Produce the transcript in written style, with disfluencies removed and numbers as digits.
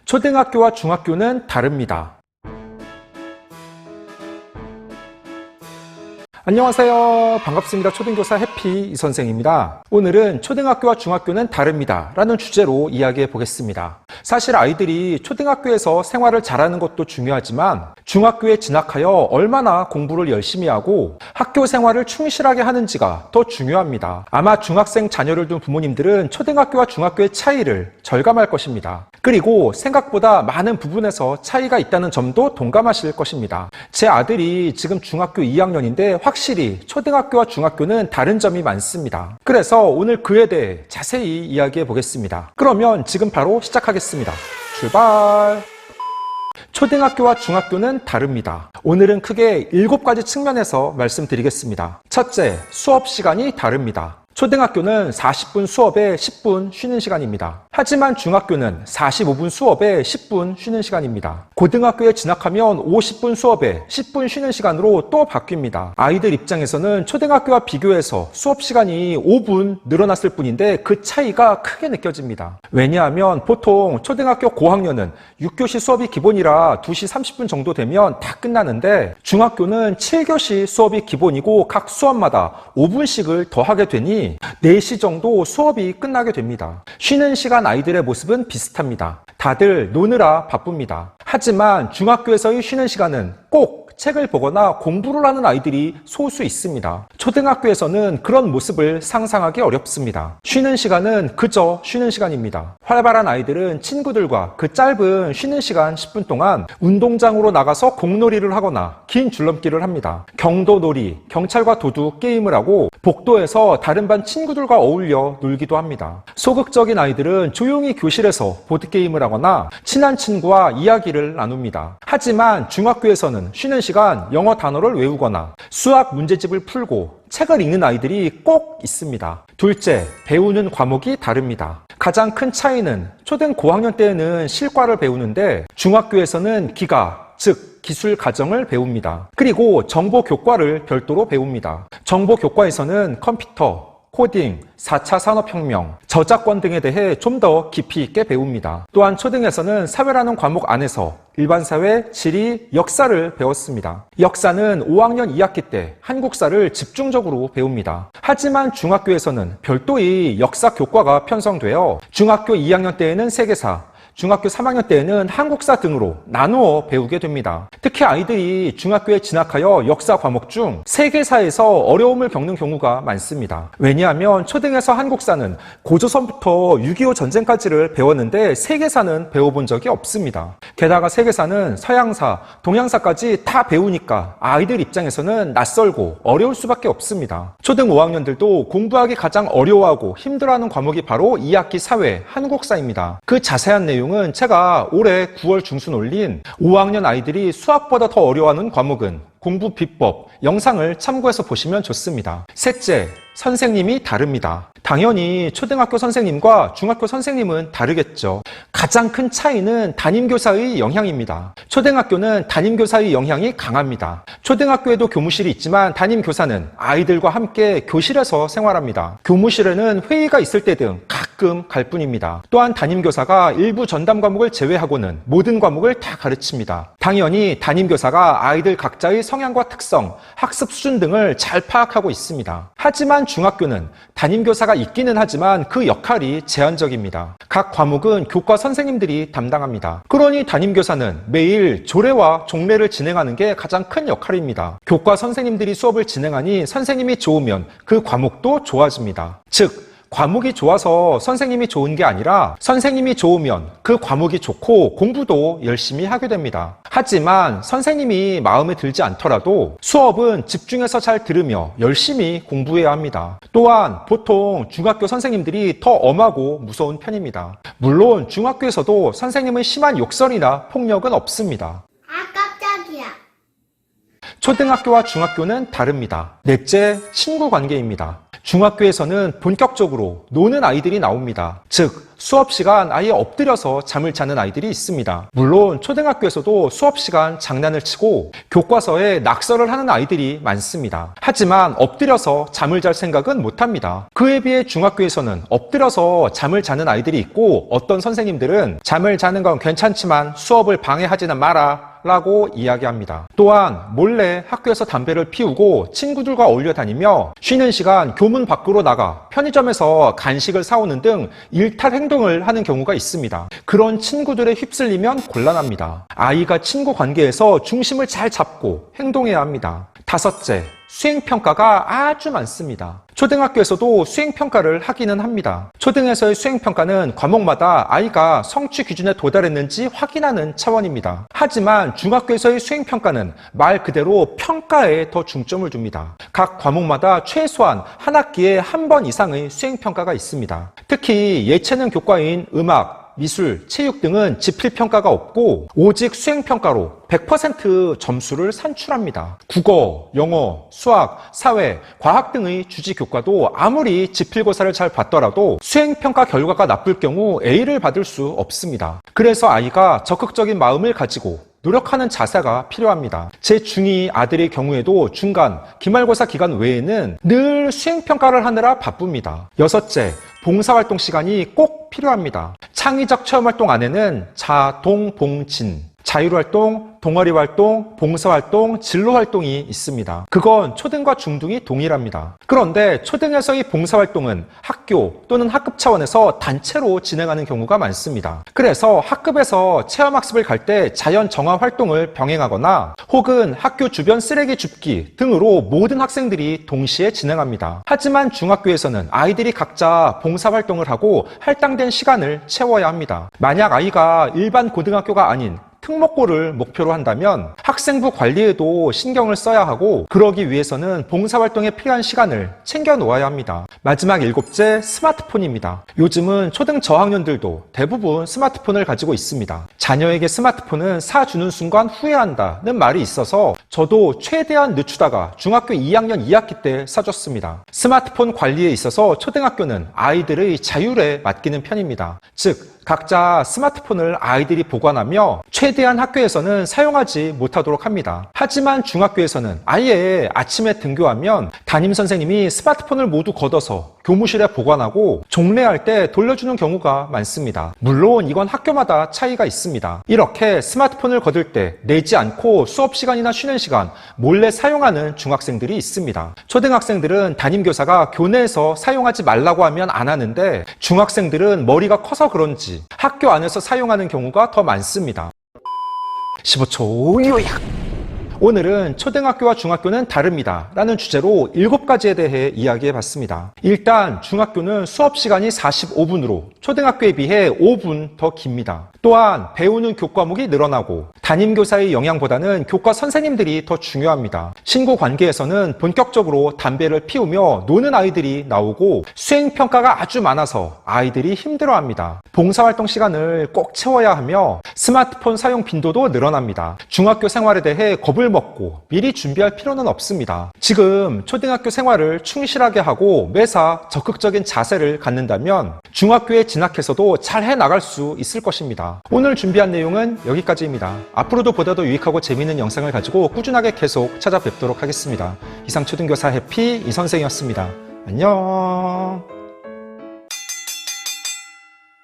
초등학교와 중학교는 다릅니다. 안녕하세요. 반갑습니다. 초등교사 해피 이선생입니다. 오늘은 초등학교와 중학교는 다릅니다 라는 주제로 이야기해 보겠습니다. 사실 아이들이 초등학교에서 생활을 잘하는 것도 중요하지만 중학교에 진학하여 얼마나 공부를 열심히 하고 학교 생활을 충실하게 하는지가 더 중요합니다. 아마 중학생 자녀를 둔 부모님들은 초등학교와 중학교의 차이를 절감할 것입니다. 그리고 생각보다 많은 부분에서 차이가 있다는 점도 동감하실 것입니다. 제 아들이 지금 중학교 2학년인데 확실히 초등학교와 중학교는 다른 점이 많습니다. 그래서 오늘 그에 대해 자세히 이야기해 보겠습니다. 그러면 지금 바로 시작하겠습니다. 출발! 초등학교와 중학교는 다릅니다. 오늘은 크게 7가지 측면에서 말씀드리겠습니다. 첫째, 수업 시간이 다릅니다. 초등학교는 40분 수업에 10분 쉬는 시간입니다. 하지만 중학교는 45분 수업에 10분 쉬는 시간입니다. 고등학교에 진학하면 50분 수업에 10분 쉬는 시간으로 또 바뀝니다. 아이들 입장에서는 초등학교와 비교해서 수업 시간이 5분 늘어났을 뿐인데 그 차이가 크게 느껴집니다. 왜냐하면 보통 초등학교 고학년은 6교시 수업이 기본이라 2시 30분 정도 되면 다 끝나는데 중학교는 7교시 수업이 기본이고 각 수업마다 5분씩을 더하게 되니 4시 정도 수업이 끝나게 됩니다. 쉬는 시간 아이들의 모습은 비슷합니다. 다들 노느라 바쁩니다. 하지만 중학교에서의 쉬는 시간은 꼭 책을 보거나 공부를 하는 아이들이 소수 있습니다. 초등학교에서는 그런 모습을 상상하기 어렵습니다. 쉬는 시간은 그저 쉬는 시간입니다. 활발한 아이들은 친구들과 그 짧은 쉬는 시간 10분 동안 운동장으로 나가서 공놀이를 하거나 긴 줄넘기를 합니다. 경도놀이, 경찰과 도둑 게임을 하고 복도에서 다른 반 친구들과 어울려 놀기도 합니다. 소극적인 아이들은 조용히 교실에서 보드게임을 하거나 친한 친구와 이야기를 나눕니다. 하지만 중학교에서는 쉬는 시간 영어 단어를 외우거나 수학 문제집을 풀고 책을 읽는 아이들이 꼭 있습니다. 둘째, 배우는 과목이 다릅니다. 가장 큰 차이는 초등 고학년 때에는 실과를 배우는데 중학교에서는 기가, 즉 기술 과정을 배웁니다. 그리고 정보 교과를 별도로 배웁니다. 정보 교과에서는 컴퓨터, 코딩, 4차 산업혁명, 저작권 등에 대해 좀 더 깊이 있게 배웁니다. 또한 초등에서는 사회라는 과목 안에서 일반사회, 지리, 역사를 배웠습니다. 역사는 5학년 2학기 때 한국사를 집중적으로 배웁니다. 하지만 중학교에서는 별도의 역사 교과가 편성되어 중학교 2학년 때에는 세계사, 중학교 3학년 때에는 한국사 등으로 나누어 배우게 됩니다. 특히 아이들이 중학교에 진학하여 역사 과목 중 세계사에서 어려움을 겪는 경우가 많습니다. 왜냐하면 초등에서 한국사는 고조선부터 6.25 전쟁까지를 배웠는데 세계사는 배워본 적이 없습니다. 게다가 세계사는 서양사, 동양사까지 다 배우니까 아이들 입장에서는 낯설고 어려울 수밖에 없습니다. 초등 5학년들도 공부하기 가장 어려워하고 힘들어하는 과목이 바로 2학기 사회, 한국사입니다. 그 자세한 내용은 제가 올해 9월 중순 올린 5학년 아이들이 수학보다 더 어려워하는 과목은 공부 비법 영상을 참고해서 보시면 좋습니다. 셋째, 선생님이 다릅니다. 당연히 초등학교 선생님과 중학교 선생님은 다르겠죠. 가장 큰 차이는 담임교사의 영향입니다. 초등학교는 담임교사의 영향이 강합니다. 초등학교에도 교무실이 있지만 담임교사는 아이들과 함께 교실에서 생활합니다. 교무실에는 회의가 있을 때 등 가끔 갈 뿐입니다. 또한 담임교사가 일부 전담 과목을 제외하고는 모든 과목을 다 가르칩니다. 당연히 담임교사가 아이들 각자의 성향과 특성, 학습 수준 등을 잘 파악하고 있습니다. 하지만 중학교는 담임교사가 있기는 하지만 그 역할이 제한적입니다. 각 과목은 교과 선생님들이 담당합니다. 그러니 담임교사는 매일 조례와 종례를 진행하는 게 가장 큰 역할입니다. 교과 선생님들이 수업을 진행하니 선생님이 좋으면 그 과목도 좋아집니다. 즉, 과목이 좋아서 선생님이 좋은 게 아니라 선생님이 좋으면 그 과목이 좋고 공부도 열심히 하게 됩니다. 하지만 선생님이 마음에 들지 않더라도 수업은 집중해서 잘 들으며 열심히 공부해야 합니다. 또한 보통 중학교 선생님들이 더 엄하고 무서운 편입니다. 물론 중학교에서도 선생님의 심한 욕설이나 폭력은 없습니다. 깜짝이야. 초등학교와 중학교는 다릅니다. 넷째, 친구 관계입니다. 중학교에서는 본격적으로 노는 아이들이 나옵니다. 즉, 수업 시간 아예 엎드려서 잠을 자는 아이들이 있습니다. 물론 초등학교에서도 수업 시간 장난을 치고 교과서에 낙서를 하는 아이들이 많습니다. 하지만 엎드려서 잠을 잘 생각은 못합니다. 그에 비해 중학교에서는 엎드려서 잠을 자는 아이들이 있고 어떤 선생님들은 잠을 자는 건 괜찮지만 수업을 방해하지는 마라 라고 이야기합니다. 또한 몰래 학교에서 담배를 피우고 친구들과 어울려 다니며 쉬는 시간 교문 밖으로 나가 편의점에서 간식을 사오는 등 일탈 행동을 하는 경우가 있습니다. 그런 친구들에 휩쓸리면 곤란합니다. 아이가 친구 관계에서 중심을 잘 잡고 행동해야 합니다. 다섯째, 수행평가가 아주 많습니다. 초등학교에서도 수행평가를 하기는 합니다. 초등에서의 수행평가는 과목마다 아이가 성취 기준에 도달했는지 확인하는 차원입니다. 하지만 중학교에서의 수행평가는 말 그대로 평가에 더 중점을 둡니다. 각 과목마다 최소한 한 학기에 한 번 이상의 수행평가가 있습니다. 특히 예체능 교과인 음악, 미술, 체육 등은 지필평가가 없고 오직 수행평가로 100% 점수를 산출합니다. 국어, 영어, 수학, 사회, 과학 등의 주지교과도 아무리 지필고사를 잘 봤더라도 수행평가 결과가 나쁠 경우 A를 받을 수 없습니다. 그래서 아이가 적극적인 마음을 가지고 노력하는 자세가 필요합니다. 제 중2 아들의 경우에도 중간, 기말고사 기간 외에는 늘 수행평가를 하느라 바쁩니다. 여섯째, 봉사활동 시간이 꼭 필요합니다. 창의적 체험활동 안에는 자, 동, 봉, 진, 자율활동, 동아리활동, 봉사활동, 진로활동이 있습니다. 그건 초등과 중등이 동일합니다. 그런데 초등에서의 봉사활동은 학교 또는 학급 차원에서 단체로 진행하는 경우가 많습니다. 그래서 학급에서 체험학습을 갈 때 자연 정화 활동을 병행하거나 혹은 학교 주변 쓰레기 줍기 등으로 모든 학생들이 동시에 진행합니다. 하지만 중학교에서는 아이들이 각자 봉사활동을 하고 할당된 시간을 채워야 합니다. 만약 아이가 일반 고등학교가 아닌 특목고를 목표로 한다면 학생부 관리에도 신경을 써야 하고 그러기 위해서는 봉사활동에 필요한 시간을 챙겨 놓아야 합니다. 마지막 일곱째, 스마트폰입니다. 요즘은 초등 저학년들도 대부분 스마트폰을 가지고 있습니다. 자녀에게 스마트폰은 사주는 순간 후회한다는 말이 있어서 저도 최대한 늦추다가 중학교 2학년 2학기 때 사줬습니다. 스마트폰 관리에 있어서 초등학교는 아이들의 자율에 맡기는 편입니다. 즉 각자 스마트폰을 아이들이 보관하며 최대한 학교에서는 사용하지 못하도록 합니다. 하지만 중학교에서는 아예 아침에 등교하면 담임선생님이 스마트폰을 모두 걷어서 교무실에 보관하고 종례할 때 돌려주는 경우가 많습니다. 물론 이건 학교마다 차이가 있습니다. 이렇게 스마트폰을 거둘 때 내지 않고 수업 시간이나 쉬는 시간 몰래 사용하는 중학생들이 있습니다. 초등학생들은 담임교사가 교내에서 사용하지 말라고 하면 안 하는데 중학생들은 머리가 커서 그런지 학교 안에서 사용하는 경우가 더 많습니다. 15초 요약! 오늘은 초등학교와 중학교는 다릅니다 라는 주제로 7가지에 대해 이야기해 봤습니다. 일단 중학교는 수업 시간이 45분으로 초등학교에 비해 5분 더 깁니다. 또한 배우는 교과목이 늘어나고 담임교사의 영향보다는 교과 선생님들이 더 중요합니다. 친구 관계에서는 본격적으로 담배를 피우며 노는 아이들이 나오고 수행평가가 아주 많아서 아이들이 힘들어합니다. 봉사활동 시간을 꼭 채워야 하며 스마트폰 사용 빈도도 늘어납니다. 중학교 생활에 대해 겁을 먹고 미리 준비할 필요는 없습니다. 지금 초등학교 생활을 충실하게 하고 매사 적극적인 자세를 갖는다면 중학교에 진학해서도 잘 해나갈 수 있을 것입니다. 오늘 준비한 내용은 여기까지입니다. 앞으로도 보다 더 유익하고 재미있는 영상을 가지고 꾸준하게 계속 찾아뵙도록 하겠습니다. 이상 초등교사 해피 이선생이었습니다. 안녕.